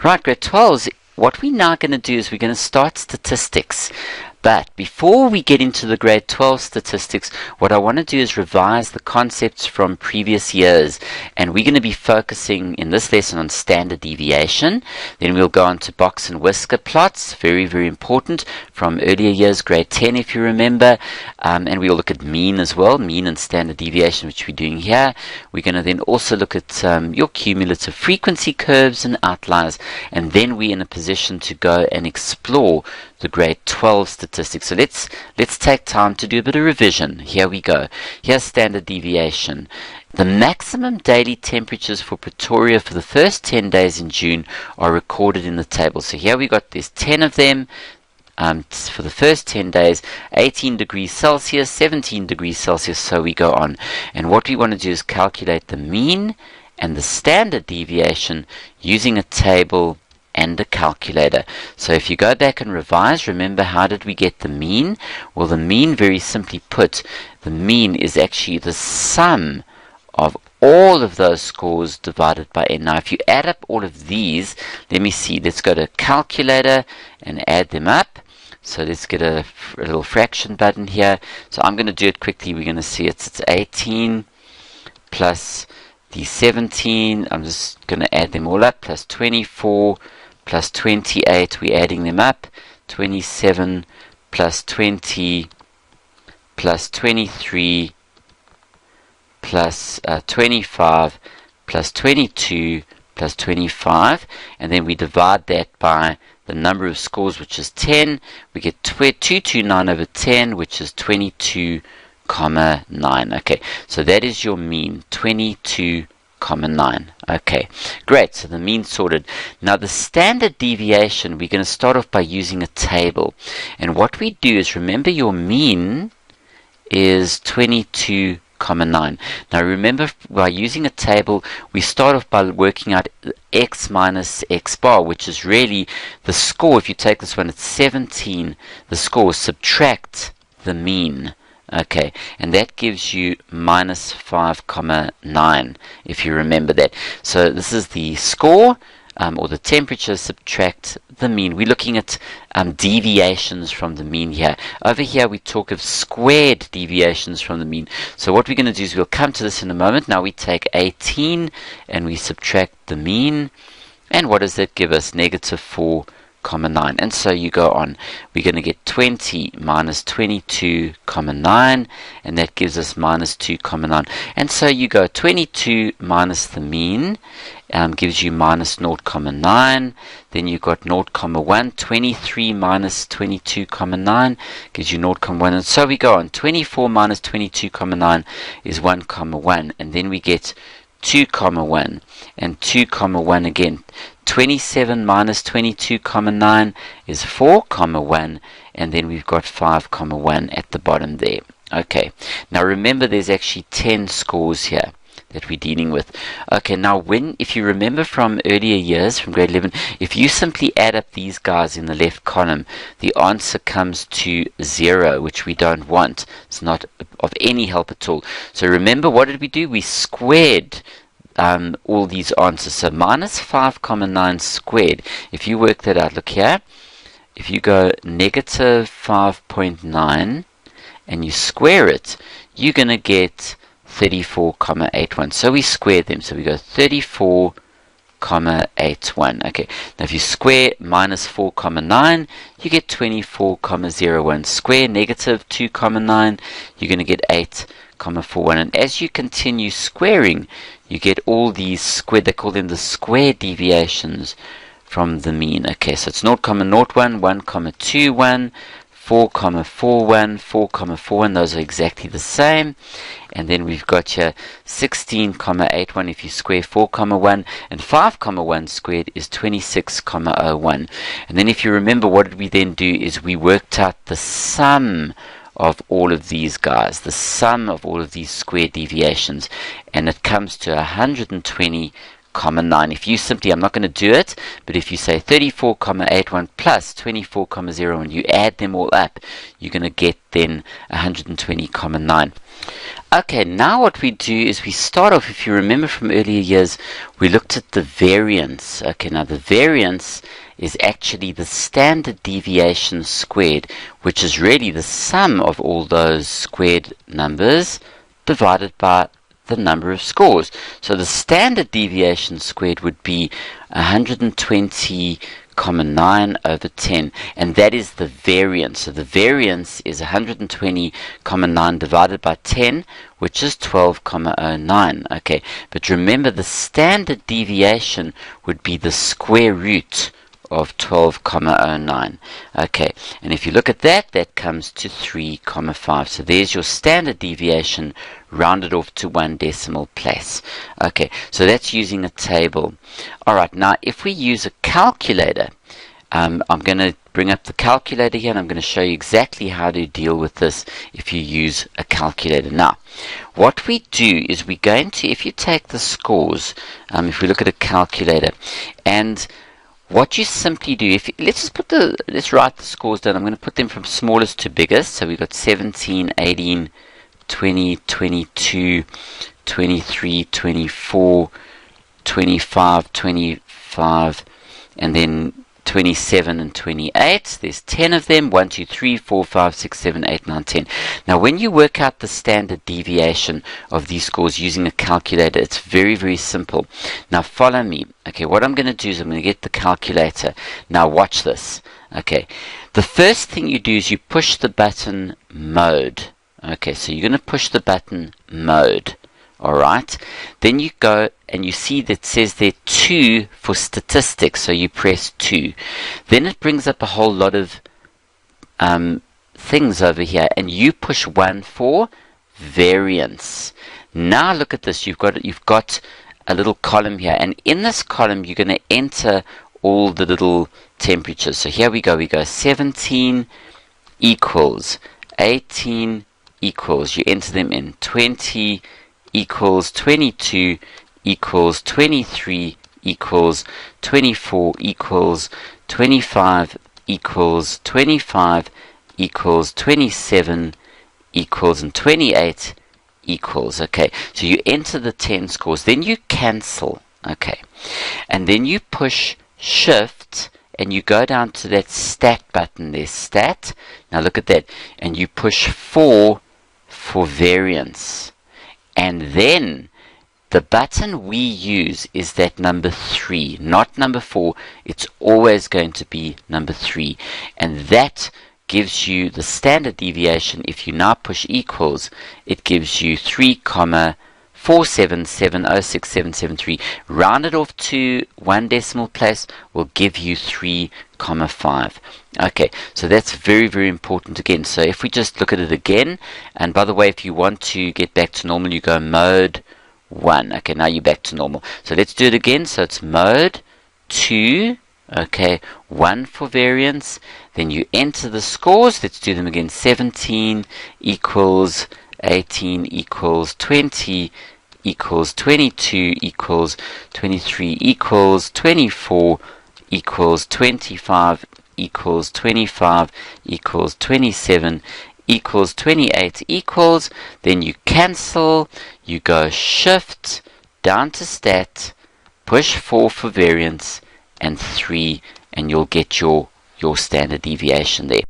Right, grade 12s, what we're now going to do is we're going to start statistics. But before we get into the grade 12 statistics, what I want to do is revise the concepts from previous years. And we're going to be focusing in this lesson on standard deviation. Then we'll go on to box and whisker plots, very, very important, from earlier years, grade 10 if you remember. And we'll look at mean as well, mean and standard deviation, which we're doing here. We're going to then also look at your cumulative frequency curves and outliers. And then we're in a position to go and explore the grade 12 statistics. So let's take time to do a bit of revision. Here we go. Here's standard deviation. The maximum daily temperatures for Pretoria for the first 10 days in June are recorded in the table. So here we got there's 10 of them. For the first 10 days, 18 degrees Celsius, 17 degrees Celsius, so we go on. And what we want to do is calculate the mean and the standard deviation using a table and a calculator. So if you go back and revise, remember, how did we get the mean? Well, the mean, very simply put, the mean is actually the sum of all of those scores divided by n. Now, if you add up all of these, let me see, let's go to calculator and add them up. So let's get a little fraction button here. So I'm going to do it quickly. We're going to see it's 18 plus the 17. I'm just going to add them all up, plus 24 plus 28, we're adding them up, 27 plus 20 plus 23 plus 25 plus 22 plus 25, and then we divide that by the number of scores, which is 10. We get 229 over 10, which is 22,9. Okay, so that is your mean, 22,9. Okay, great. So the mean sorted. Now the standard deviation, we're going to start off by using a table. And what we do is, remember, your mean is 22,9. Now remember, by using a table, we start off by working out x minus x bar, which is really the score. If you take this one, it's 17. The score, subtract the mean. Okay, and that gives you minus 5,9, if you remember that. So this is the score, or the temperature, subtract the mean. We're looking at deviations from the mean here. Over here we talk of squared deviations from the mean. So what we're going to do is, we'll come to this in a moment. Now we take 18 and we subtract the mean. And what does that give us? Negative 4,9. And so you go on. We're going to get 20 minus 22,9, and that gives us minus 2,9. And so you go 22 minus the mean gives you minus 0,9. Then you've got 0,1. 23 minus 22,9 gives you 0,1. And so we go on. 24 minus 22,9 is 1,1. And then we get 2,1 and 2,1 again. 27 minus 22,9 is 4,1, and then we've got 5,1 at the bottom there. Okay, now remember, there's actually 10 scores here that we're dealing with. Okay, now if you remember from earlier years, from grade 11, if you simply add up these guys in the left column, the answer comes to 0, which we don't want. It's not of any help at all. So remember, what did we do? We squared all these answers. So minus 5,9 squared, if you work that out, look here, if you go negative 5.9 and you square it, you're going to get 34,81. So we squared them. So we go 34,81. Okay, now if you square minus 4,9, you get 24,01. Square negative 2,9, you're going to get 8,41. And as you continue squaring, you get all these squared, they call them the square deviations from the mean. Okay, so it's 0,01, 1,21, 4,41, 4,41, those are exactly the same. And then we've got here 16,81 if you square 4,1, and 5,1 squared is 26,01. And then if you remember, what did we then do is we worked out the sum of all of these guys, the sum of all of these square deviations, and it comes to 120,9. 9. If you simply, I'm not going to do it, but if you say 34,81 plus 24,0 and you add them all up, you're going to get then 120,9. Okay, now what we do is we start off, if you remember from earlier years, we looked at the variance. Okay, now the variance is actually the standard deviation squared, which is really the sum of all those squared numbers divided by the number of scores. So the standard deviation squared would be 120,9 over 10, and that is the variance. So the variance is 120,9 divided by 10, which is 12,09. Okay, but remember the standard deviation would be the square root of 12,09. Okay, and if you look at that, that comes to 3,5. So there's your standard deviation rounded off to 1 decimal place. Okay, so that's using a table. Alright, now if we use a calculator, I'm going to bring up the calculator here and I'm going to show you exactly how to deal with this if you use a calculator. Now, what we do is we're going to, if you take the scores, if we look at a calculator, and what you simply do, let's write the scores down. I'm going to put them from smallest to biggest. So we've got 17, 18, 20, 22, 23, 24, 25, 25, and then 27 and 28. There's 10 of them. 1, 2, 3, 4, 5, 6, 7, 8, 9, 10. Now, when you work out the standard deviation of these scores using a calculator, it's very, very simple. Now, follow me. Okay, what I'm going to do is I'm going to get the calculator. Now, watch this. Okay, the first thing you do is you push the button mode. Okay, so you're going to push the button mode. Alright, then you go and you see that it says there 2 for statistics, so you press 2. Then it brings up a whole lot of things over here, and you push 1 for variance. Now look at this, you've got a little column here, and in this column you're going to enter all the little temperatures. So here we go 17 equals 18 equals, you enter them in, 20 equals 22 equals 23 equals 24 equals 25 equals 25 equals 27 equals and 28 equals. Okay, so you enter the 10 scores, then you cancel. Okay, and then you push shift and you go down to that stat button there, stat. Now look at that, and you push 4 for variance. And then the button we use is that number 3, not number 4. It's always going to be number 3. And that gives you the standard deviation. If you now push equals, it gives you 3,47706,773. Rounded off to 1 decimal place will give you 3,5. Okay, so that's very, very important again. So if we just look at it again, and by the way, if you want to get back to normal, you go mode 1. Okay, now you're back to normal. So let's do it again. So it's mode 2, okay, 1 for variance. Then you enter the scores. Let's do them again. 17 equals 18 equals 20 equals 22 equals 23 equals 24 equals 25 equals 25 equals 27 equals 28 equals, then you cancel, you go shift down to stat, push 4 for variance and 3, and you'll get your standard deviation there.